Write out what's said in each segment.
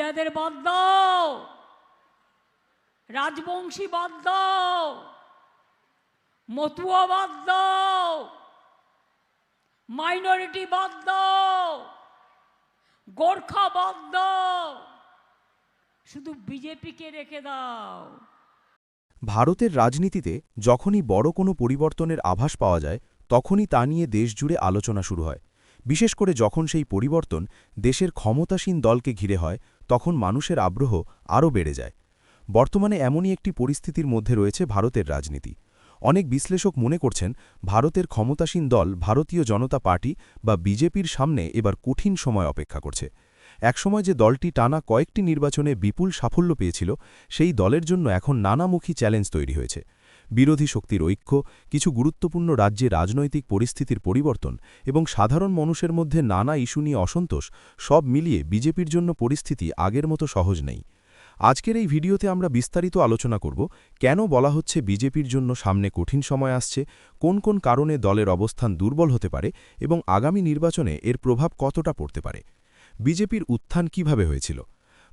ইন্দিরাদের বাদ দাও, রাজবংশী বাদ দাও, মতুয়া বাদ দাও, মাইনরিটি বাদ দাও, গোর্খা বাদ দাও, শুধু বিজেপিকে রেখে দাও। ভারতের রাজনীতিতে যখনই বড় কোনো পরিবর্তনের আভাস পাওয়া যায় তখনই তা নিয়ে দেশজুড়ে আলোচনা শুরু হয়। বিশেষ করে যখন সেই পরিবর্তন দেশের ক্ষমতাসীন দলকে ঘিরে হয় তখন মানুষের আগ্রহ আরও বেড়ে যায়। বর্তমানে এমনই একটি পরিস্থিতির মধ্যে রয়েছে ভারতের রাজনীতি। অনেক বিশ্লেষক মনে করছেন ভারতের ক্ষমতাসীন দল ভারতীয় জনতা পার্টি বা বিজেপির সামনে এবার কঠিন সময় অপেক্ষা করছে। একসময় যে দলটি টানা কয়েকটি নির্বাচনে বিপুল সাফল্য পেয়েছিল সেই দলের জন্য এখন নানামুখী চ্যালেঞ্জ তৈরি হয়েছে। বিরোধী শক্তির ঐক্য, কিছু গুরুত্বপূর্ণ রাজ্যে রাজনৈতিক পরিস্থিতির পরিবর্তন এবং সাধারণ মানুষের মধ্যে নানা ইস্যু নিয়ে অসন্তোষ, সব মিলিয়ে বিজেপির জন্য পরিস্থিতি আগের মতো সহজ নেই। আজকের এই ভিডিওতে আমরা বিস্তারিত আলোচনা করব কেন বলা হচ্ছে বিজেপির জন্য সামনে কঠিন সময় আসছে, কোন কোন কারণে দলের অবস্থান দুর্বল হতে পারে এবং আগামী নির্বাচনে এর প্রভাব কতটা পড়তে পারে। বিজেপির উত্থান কিভাবে হয়েছিল?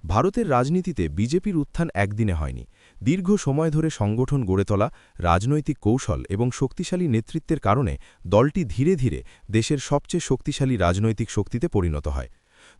ভারতের রাজনীতিতে বিজেপির উত্থান একদিনে হয়নি। দীর্ঘ সময় ধরে সংগঠন গড়ে তোলা, রাজনৈতিক কৌশল এবং শক্তিশালী নেতৃত্বের কারণে দলটি ধীরে ধীরে দেশের সবচেয়ে শক্তিশালী রাজনৈতিক শক্তিতে পরিণত হয়।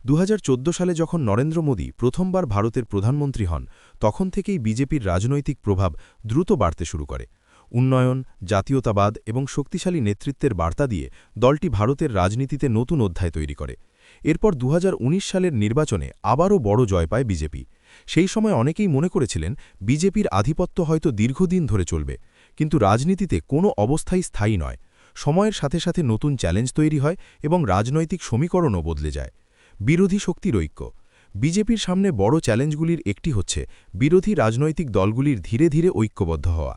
2014 সালে যখন নরেন্দ্র মোদী প্রথমবার ভারতের প্রধানমন্ত্রী হন তখন থেকেই বিজেপির রাজনৈতিক প্রভাব দ্রুত বাড়তে শুরু করে। উন্নয়ন, জাতীয়তাবাদ এবং শক্তিশালী নেতৃত্বের বার্তা দিয়ে দলটি ভারতের রাজনীতিতে নতুন অধ্যায় তৈরি করে। এরপর 2019 সালের নির্বাচনে আবারও বড় জয় পায় বিজেপি। সেই সময় অনেকেই মনে করেছিলেন বিজেপির আধিপত্য হয়তো দীর্ঘদিন ধরে চলবে, কিন্তু রাজনীতিতে কোনো অবস্থাই স্থায়ী নয়। সময়ের সাথে সাথে নতুন চ্যালেঞ্জ তৈরি হয় এবং রাজনৈতিক সমীকরণও বদলে যায়। বিরোধী শক্তির ঐক্য। বিজেপির সামনে বড় চ্যালেঞ্জগুলির একটি হচ্ছে বিরোধী রাজনৈতিক দলগুলির ধীরে ধীরে ঐক্যবদ্ধ হওয়া।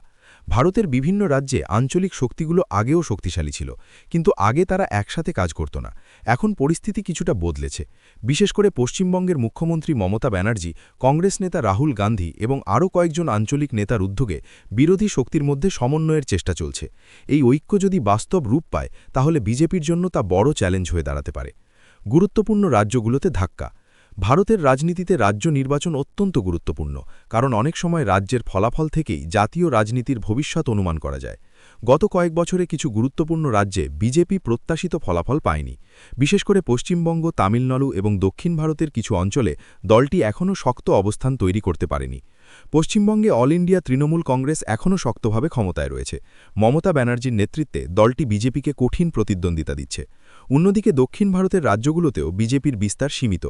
ভারতের বিভিন্ন রাজ্যে আঞ্চলিক শক্তিগুলো আগেও শক্তিশালী ছিল, কিন্তু আগে তারা একসাথে কাজ করত না। এখন পরিস্থিতি কিছুটা বদলেছে। বিশেষ করে পশ্চিমবঙ্গের মুখ্যমন্ত্রী মমতা ব্যানার্জি, কংগ্রেস নেতা রাহুল গান্ধী এবং আরও কয়েকজন আঞ্চলিক নেতার উদ্যোগে বিরোধী শক্তির মধ্যে সমন্বয়ের চেষ্টা চলছে। এই ঐক্য যদি বাস্তব রূপ পায় তাহলে বিজেপির জন্য তা বড় চ্যালেঞ্জ হয়ে দাঁড়াতে পারে। গুরুত্বপূর্ণ রাজ্যগুলোতে ধাক্কা। ভারতের রাজনীতিতে রাজ্য নির্বাচন অত্যন্ত গুরুত্বপূর্ণ, কারণ অনেক সময় রাজ্যের ফলাফল থেকেই জাতীয় রাজনীতির ভবিষ্যৎ অনুমান করা যায়। গত কয়েক বছরে কিছু গুরুত্বপূর্ণ রাজ্যে বিজেপি প্রত্যাশিত ফলাফল পায়নি। বিশেষ করে পশ্চিমবঙ্গ, তামিলনাড়ু এবং দক্ষিণ ভারতের কিছু অঞ্চলে দলটি এখনও শক্ত অবস্থান তৈরি করতে পারেনি। পশ্চিমবঙ্গে অল ইন্ডিয়া তৃণমূল কংগ্রেস এখনও শক্তভাবে ক্ষমতায় রয়েছে। মমতা ব্যানার্জির নেতৃত্বে দলটি বিজেপিকে কঠিন প্রতিদ্বন্দ্বিতা দিচ্ছে। অন্যদিকে দক্ষিণ ভারতের রাজ্যগুলোতেও বিজেপির বিস্তার সীমিত।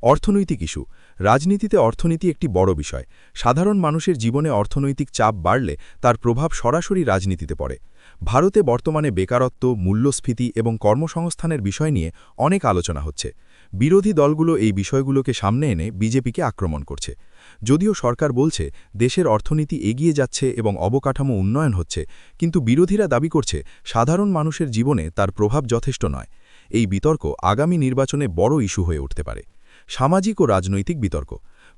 অর্থনৈতিক ইস্যু। রাজনীতিতে অর্থনীতি একটি বড় বিষয়। সাধারণ মানুষের জীবনে অর্থনৈতিক চাপ বাড়লে তার প্রভাব সরাসরি রাজনীতিতে পড়ে। ভারতে বর্তমানে বেকারত্ব, মূল্যস্ফীতি এবং কর্মসংস্থানের বিষয় নিয়ে অনেক আলোচনা হচ্ছে। বিরোধী দলগুলো এই বিষয়গুলোকে সামনে এনে বিজেপিকে আক্রমণ করছে। যদিও সরকার বলছে দেশের অর্থনীতি এগিয়ে যাচ্ছে এবং অবকাঠামো উন্নয়ন হচ্ছে, কিন্তু বিরোধীরা দাবি করছে সাধারণ মানুষের জীবনে তার প্রভাব যথেষ্ট নয়। এই বিতর্ক আগামী নির্বাচনে বড় ইস্যু হয়ে উঠতে পারে। সামাজিক ও রাজনৈতিক বিতর্ক।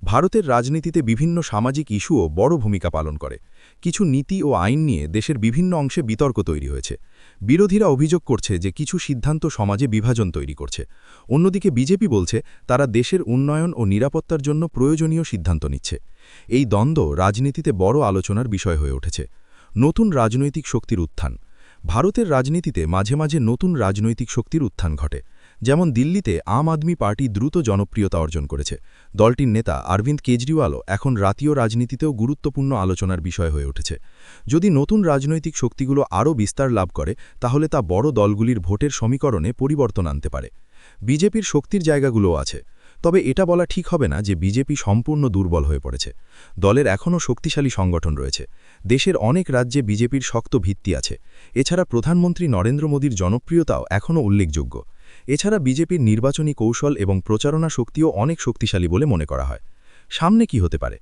ভারতের রাজনীতিতে বিভিন্ন সামাজিক ইস্যুও বড় ভূমিকা পালন করে। কিছু নীতি ও আইন নিয়ে দেশের বিভিন্ন অংশে বিতর্ক তৈরি হয়েছে। বিরোধীরা অভিযোগ করছে যে কিছু সিদ্ধান্ত সমাজে বিভাজন তৈরি করছে। অন্যদিকে বিজেপি বলছে তারা দেশের উন্নয়ন ও নিরাপত্তার জন্য প্রয়োজনীয় সিদ্ধান্ত নিচ্ছে। এই দ্বন্দ্ব রাজনীতিতে বড় আলোচনার বিষয় হয়ে উঠেছে। নতুন রাজনৈতিক শক্তির উত্থান। ভারতের রাজনীতিতে মাঝে মাঝে নতুন রাজনৈতিক শক্তির উত্থান ঘটে। যেমন দিল্লিতে আম আদমি পার্টি দ্রুত জনপ্রিয়তা অর্জন করেছে। দলটির নেতা অরবিন্দ কেজরিওয়ালও এখন জাতীয় রাজনীতিতেও গুরুত্বপূর্ণ আলোচনার বিষয় হয়ে উঠেছে। যদি নতুন রাজনৈতিক শক্তিগুলো আরও বিস্তার লাভ করে তাহলে তা বড় দলগুলির ভোটের সমীকরণে পরিবর্তন আনতে পারে। বিজেপির শক্তির জায়গাগুলোও আছে, তবে এটা বলা ঠিক হবে না যে বিজেপি সম্পূর্ণ দুর্বল হয়ে পড়েছে। দলের এখনও শক্তিশালী সংগঠন রয়েছে। দেশের অনেক রাজ্যে বিজেপির শক্ত ভিত্তি আছে। এছাড়া প্রধানমন্ত্রী নরেন্দ্র মোদীর জনপ্রিয়তাও এখনও উল্লেখযোগ্য। এছাড়া বিজেপির নির্বাচনী কৌশল এবং প্রচারণা শক্তিও অনেক শক্তিশালী বলে মনে করা হয়। সামনে কি হতে পারে?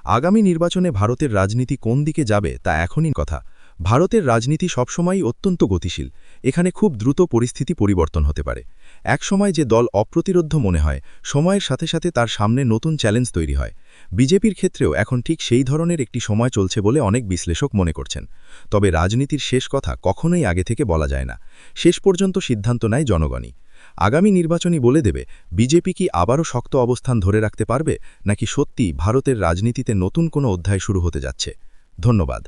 আগামী নির্বাচনে ভারতের রাজনীতি কোন দিকে যাবে তা এখনই কথা। ভারতের রাজনীতি সবসময়ই অত্যন্ত গতিশীল। এখানে খুব দ্রুত পরিস্থিতি পরিবর্তন হতে পারে। একসময় যে দল অপ্রতিরোধ্য মনে হয়, সময়ের সাথে সাথে তার সামনে নতুন চ্যালেঞ্জ তৈরি হয়। বিজেপির ক্ষেত্রেও এখন ঠিক সেই ধরনের একটি সময় চলছে বলে অনেক বিশ্লেষক মনে করছেন। তবে রাজনীতির শেষ কথা কখনোই আগে থেকে বলা যায় না। শেষ পর্যন্ত সিদ্ধান্ত নেয় জনগণই। আগামী নির্বাচনই বলে দেবে বিজেপি কি আবারও শক্ত অবস্থান ধরে রাখতে পারবে নাকি সত্যি ভারতের রাজনীতিতে নতুন কোনো অধ্যায় শুরু হতে যাচ্ছে। ধন্যবাদ।